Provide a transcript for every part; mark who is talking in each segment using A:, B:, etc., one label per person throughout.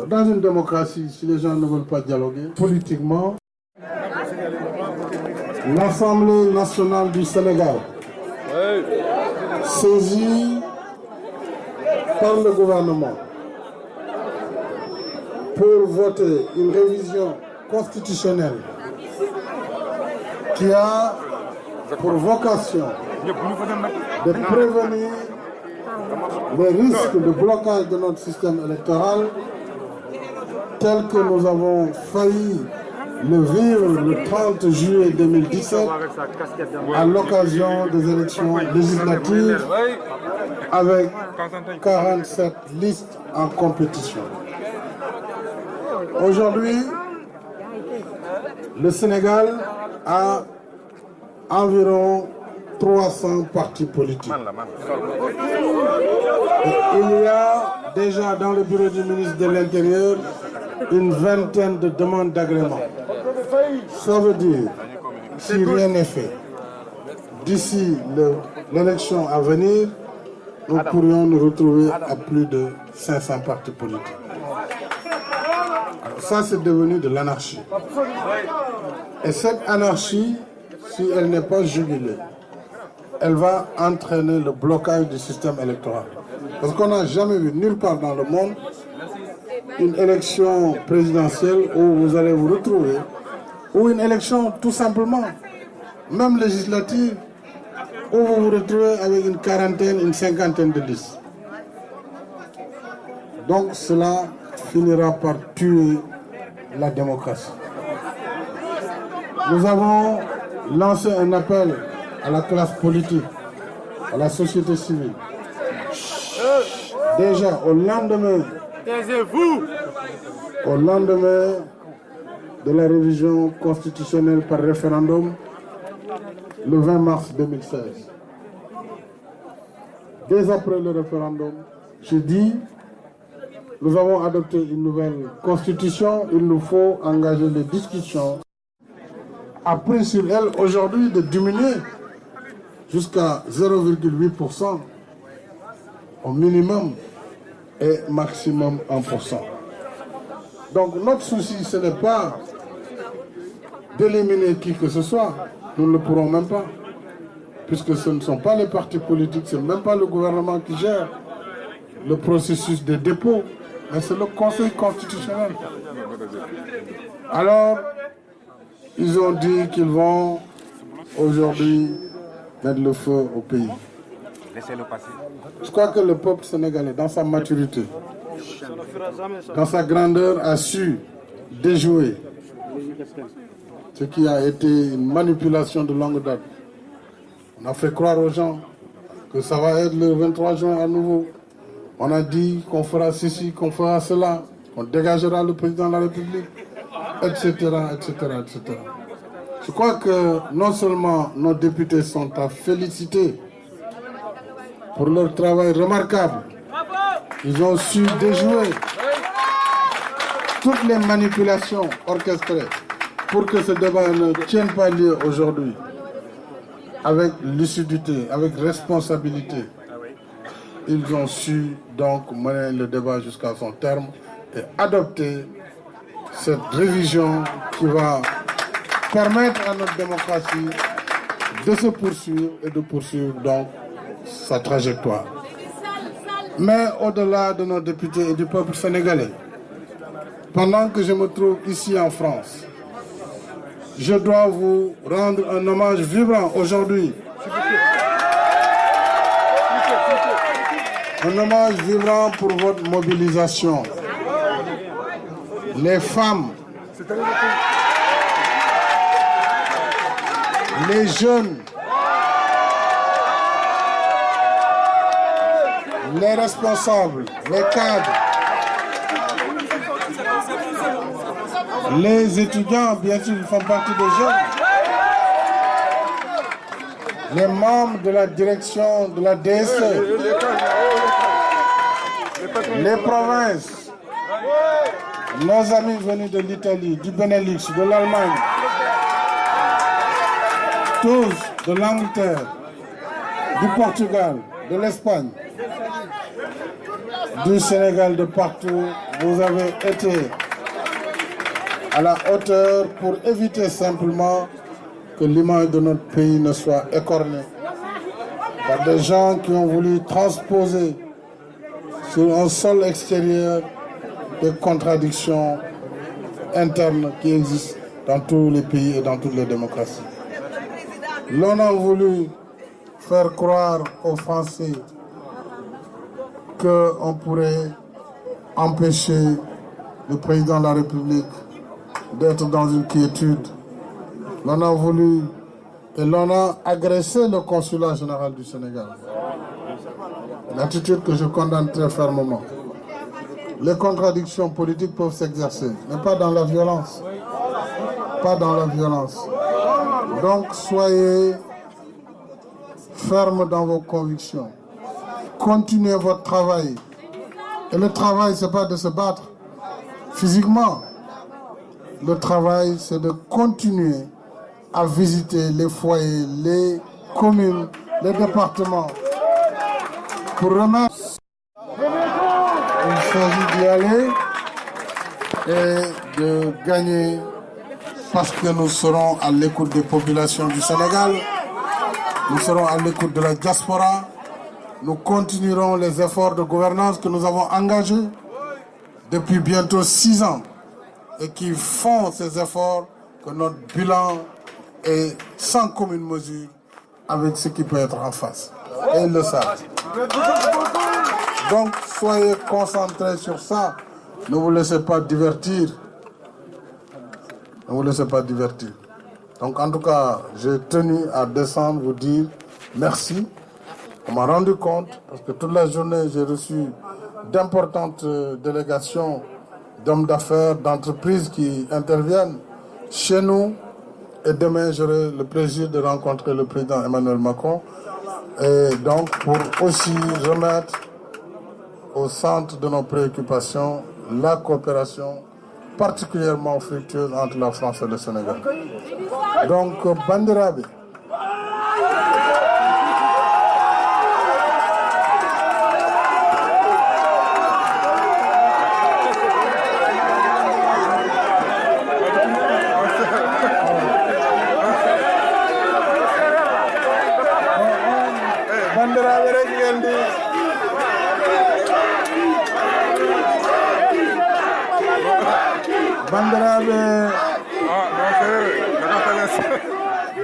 A: Dans une démocratie, si les gens ne veulent pas dialoguer politiquement, l'Assemblée nationale du Sénégal, saisie par le gouvernement pour voter une révision constitutionnelle qui a pour vocation de prévenir les risques de blocage de notre système électoral tel que nous avons failli le vivre le 30 juillet 2017 à l'occasion des élections législatives avec 47 listes en compétition. Aujourd'hui, le Sénégal a environ 300 partis politiques. Et il y a déjà dans le bureau du ministre de l'Intérieur une vingtaine de demandes d'agrément. Ça veut dire, si rien n'est fait, d'ici l'élection à venir, nous pourrions nous retrouver à plus de 500 partis politiques. Alors ça, c'est devenu de l'anarchie. Et cette anarchie, si elle n'est pas jugulée, elle va entraîner le blocage du système électoral. Parce qu'on n'a jamais vu nulle part dans le monde une élection présidentielle où vous allez vous retrouver, ou une élection tout simplement, même législative, où vous vous retrouvez avec une quarantaine, une cinquantaine de listes. Donc cela finira par tuer la démocratie. Nous avons lancé un appel à la classe politique, à la société civile. Déjà au lendemain de la révision constitutionnelle par référendum, le 20 mars 2016. Dès après le référendum, je dis, nous avons adopté une nouvelle constitution, il nous faut engager les discussions. A pris sur elle aujourd'hui de diminuer jusqu'à 0,8% au minimum et maximum 1%. Donc notre souci, ce n'est pas d'éliminer qui que ce soit, nous ne le pourrons même pas, puisque ce ne sont pas les partis politiques, ce n'est même pas le gouvernement qui gère le processus de dépôt, mais c'est le Conseil constitutionnel. Alors, ils ont dit qu'ils vont aujourd'hui mettre le feu au pays.
B: Laissez-le passer.
A: Je crois que le peuple sénégalais, dans sa maturité, dans sa grandeur, a su déjouer ce qui a été une manipulation de longue date. On a fait croire aux gens que ça va être le 23 juin à nouveau. On a dit qu'on fera ceci, qu'on fera cela, qu'on dégagera le président de la République, etc., etc., etc. Je crois que non seulement nos députés sont à féliciter pour leur travail remarquable, ils ont su déjouer toutes les manipulations orchestrées pour que ce débat ne tienne pas lieu aujourd'hui, avec lucidité, avec responsabilité. Ils ont su donc mener le débat jusqu'à son terme et adopter cette révision qui va permettre à notre démocratie de se poursuivre et de poursuivre donc sa trajectoire. Mais au-delà de nos députés et du peuple sénégalais, pendant que je me trouve ici en France, je dois vous rendre un hommage vibrant aujourd'hui. Un hommage vibrant pour votre mobilisation. Les femmes, les jeunes, les responsables, les cadres, les étudiants, bien sûr, ils font partie des jeunes, les membres de la direction de la DSE, les provinces, nos amis venus de l'Italie, du Benelux, de l'Allemagne, tous de l'Angleterre, du Portugal, de l'Espagne, du Sénégal, de partout, vous avez été à la hauteur pour éviter simplement que l'image de notre pays ne soit écornée par des gens qui ont voulu transposer sur un sol extérieur des contradictions internes qui existent dans tous les pays et dans toutes les démocraties. L'on a voulu faire croire aux Français qu'on pourrait empêcher le président de la République d'être dans une quiétude. L'on a voulu et l'on a agressé le consulat général du Sénégal. Une attitude que je condamne très fermement. Les contradictions politiques peuvent s'exercer, mais pas dans la violence. Pas dans la violence. Donc soyez fermes dans vos convictions. Continuez votre travail. Et le travail, ce n'est pas de se battre physiquement. Le travail, c'est de continuer à visiter les foyers, les communes, les départements. Pour remettre, il s'agit d'y aller et de gagner parce que nous serons à l'écoute des populations du Sénégal, nous serons à l'écoute de la diaspora, nous continuerons les efforts de gouvernance que nous avons engagés depuis bientôt 6 ans et qui font ces efforts que notre bilan est sans commune mesure avec ce qui peut être en face. Et ils le savent. Donc soyez concentrés sur ça. Ne vous laissez pas divertir. Ne vous laissez pas divertir. Donc en tout cas, j'ai tenu à descendre vous dire merci. On m'a rendu compte, parce que toute la journée, j'ai reçu d'importantes délégations d'hommes d'affaires, d'entreprises qui interviennent chez nous. Et demain, j'aurai le plaisir de rencontrer le président Emmanuel Macron. Et donc, pour aussi remettre au centre de nos préoccupations la coopération particulièrement fructueuse entre la France et le Sénégal. Donc, Bandirabe.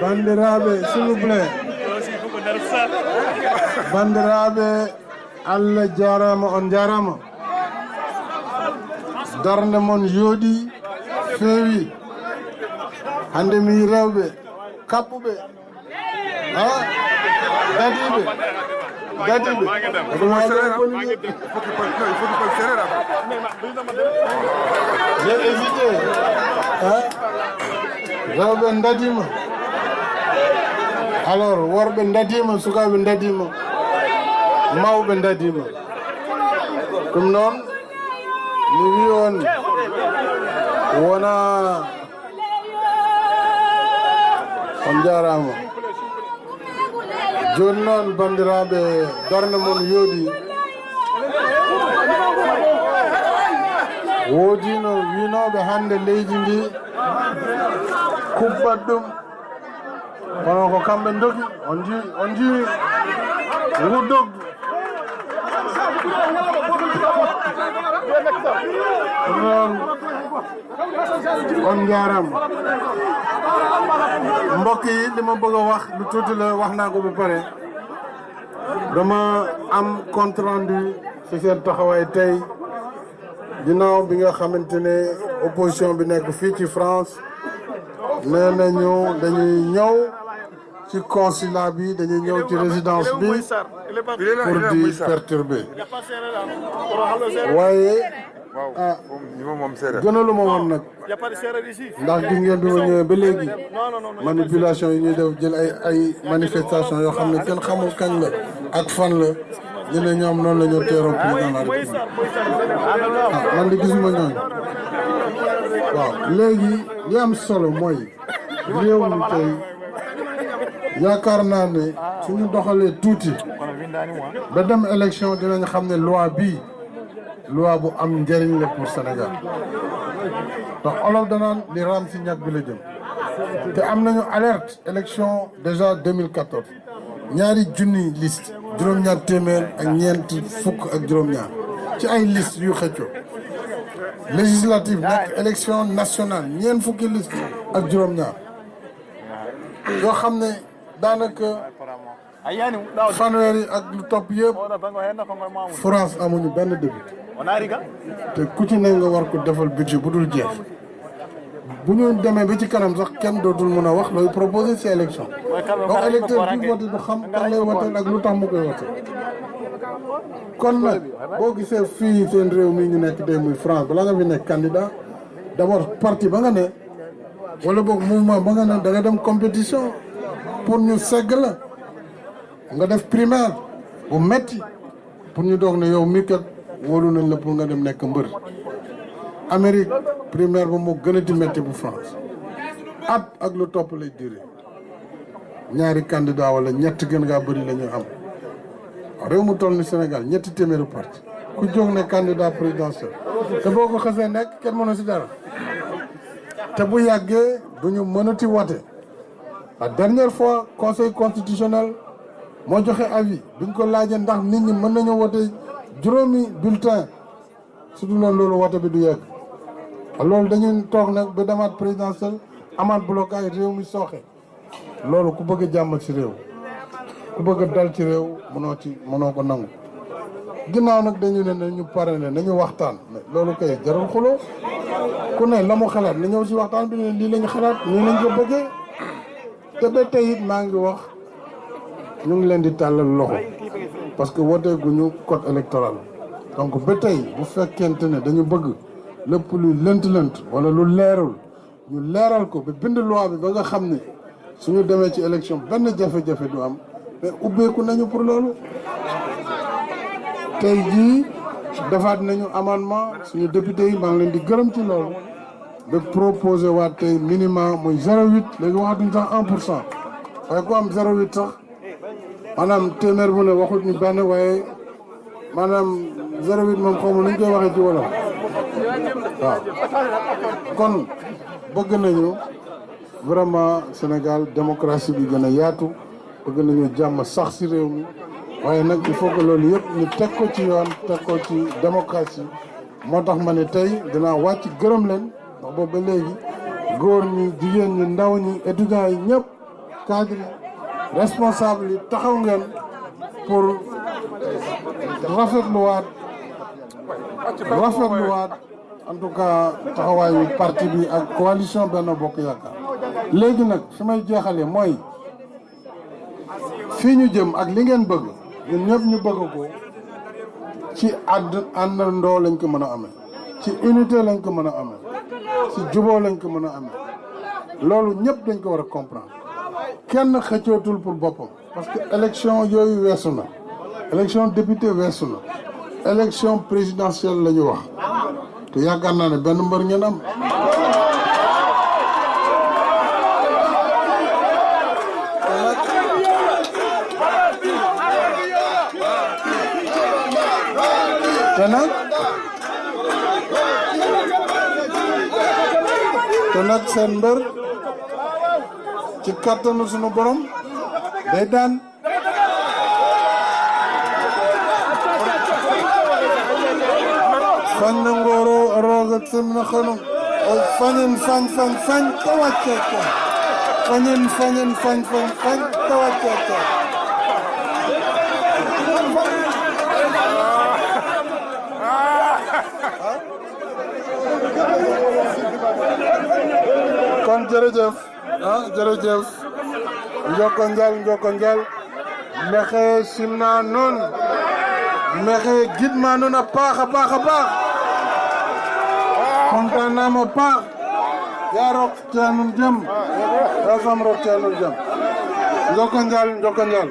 A: Bandirabe, s'il vous plaît. Bandirabe, Allah jarama on jarama. Darnde mon yodi fewi. Hande mi rewbe, kappube. Ah, gadibe. Gadibe. J'ai hésité. Hein? Rewbe ndadima. Alors, worɓe ndadima, sukaɓe ndadima, mawɓe ndadima. Ɗum noon, mi wi on wona on jarama. Joni noon bandiraɓe darde mon yoodi. Woodi no winoɓe hande leydi ndi kubbat ɗum. Kono ko kamɓe dogi on jiri ngu dogdu noon on jarama mbokk yi li ma bëgg a wax lu tuuti la wax naa ko ba pare dama am compte rendu ci seen taxawaay tey ginnaaw bi nga xamante ne opposition bi nekk fii ci France nee nañu dañuy ñëw ci consulat bi dañuy ñëw ci résidence bi pour di perturber waaye gënalu ma woon nag ndax gis ngeen bi ma ñëwee ba léegi manipulation yi ñuy def jël ay manifestation yoo xam ne kenn xamul kañ la ak fan la ñu ne ñoom noonu la ñu teeroo président de la République man di gisuma ñooñu waaw léegi li am solo mooy réew mi tey yaakaar naa ne suñu doxalee tuuti ba dem élection dinañ xam ne loi bii loi bu am njëriñ la pour Sénégal ndax olof danaan li raam si ñàkk bi la jëm te am nañu alerte élection déjà 2014 ñaari junni liste juróom-ñaar téeméer ak ñeent fukk ak juróom-ñaar ci ay liste yu xëccoo législative nekk élection nationale ñeent fukki liste ak juróom-ñaar yoo xam ne daanaka fanweeri ak lu topp yëpp France amuñu benn député te ku ci ne nga war ko defal budget bu dul jeex bu ñu demee ba ci kanam sax kenn dootul mën a wax looy proposé ci élection donc électeur bi voté du xam kan lay woteel ak lu tax mu koy wote kon nag boo gisee fii seen réew mi ñu nekk tey muy France balaa nga fi nekk candidat d'abord parti ba nga ne wala boog mouvement ba nga ne da nga dem compétition pour ñu segg la nga def primaire bu metti pour ñu doog ne yow mi kat wóolu nañ la pour nga dem nekk mbër Amérique primaire ba moo gën a di metti bu France at ak lu topp lay duré ñaari candidat wala ñett gën ngaa bëri la ñu am réew mu toll ni Sénégal ñetti téeméeri parti ku jóg ne candidat présidentiel te boo ko xasee nekk kenn mënu si dara te bu yàggee duñu mënati wote la dernière fois conseil constitutionnel moo joxe avis biñ ko laajee ndax nit ñi mën nañu wote juróomi bulletin su dul loolu wote bi du yegg loolu dañuy toog nag ba demaat présidentiel amaat blocage réew mi sooxe loolu ku bëgg a jàmm ci réew ku bëgg a dal ci réew mënoo ko nangu ginnaaw nag dañu ne nañu pare ne nañu waxtaan loolu kay jarul xuloo ku ne la mu xalaat na ñëw ci waxtaan bi ne lii lañu xalaat nii lañ ko bëggee te ba tey it maa ngi wax ñu ngi leen di tàllal loxo parce que wote guñu code électoral donc ba tey bu fekkente ne dañu bëgg lépp luy lënt-lënt wala lu leerul ñu leeral ko ba bind loi bi ba nga xam ne suñu demee ci élection benn jafe-jafe du am mais ubbeeku nañu pour loolu tey jii defaat nañu amendement suñu député yi maa ngi leen di gërëm ci loolu ba proposé waat tey minimum muy 0,8 léegi waxatuñ sax 1% waaye ku am 0,8 sax maanaam téeméer bu ne waxut ñu benn waaye maanaam 0,8 moom xaw ma nu ñu koy waxee ci wolof waaw kon bëgg nañu vraiment Sénégal démocratie bi gën a yaatu bëgg nañu jàmm sax ci réew mi waaye nag il faut que loolu yëpp ñu teg ko ci yoon teg ko ci démocratie moo tax ma ne tey dinaa wàcc gërëm leen ndax boobu ba léegi góor ñi jigéen ñi ndaw ñi étudiants yi ñëpp cadre yi responsable yi taxaw ngeen pour rafetluwaat en tout cas taxawaayu parti bi ak coalition Benno Bokk Yaakaar léegi nag fi may jeexalee mooy fii ñu jëm ak li ngeen bëgg ñun ñëpp ñu bëgg ko ci àndandoo lañ ko mën a amee ci unité lañ ko mën a amee ci juboo lañ ko mën a amee loolu ñëpp dañ ko war a comprendre kenn xëccootul pour boppam parce que élection yooyu weesu na élection député weesu na élection présidentielle la ñu wax te yaakaar naa ne benn mbër ngeen am te nag seen mbër ci kattanu sunu borom day daan fan na ngoro roga simna xanu o fanin fan ta wacce ko fanin fan ta wacce ko kon jërëjëf jërëjëf njoko njal mexe simna nun mexe gidma nun a paax kontaan naa ma paax yaa rok ca nun jëm yaa sam rok ca nun jëm njoko njal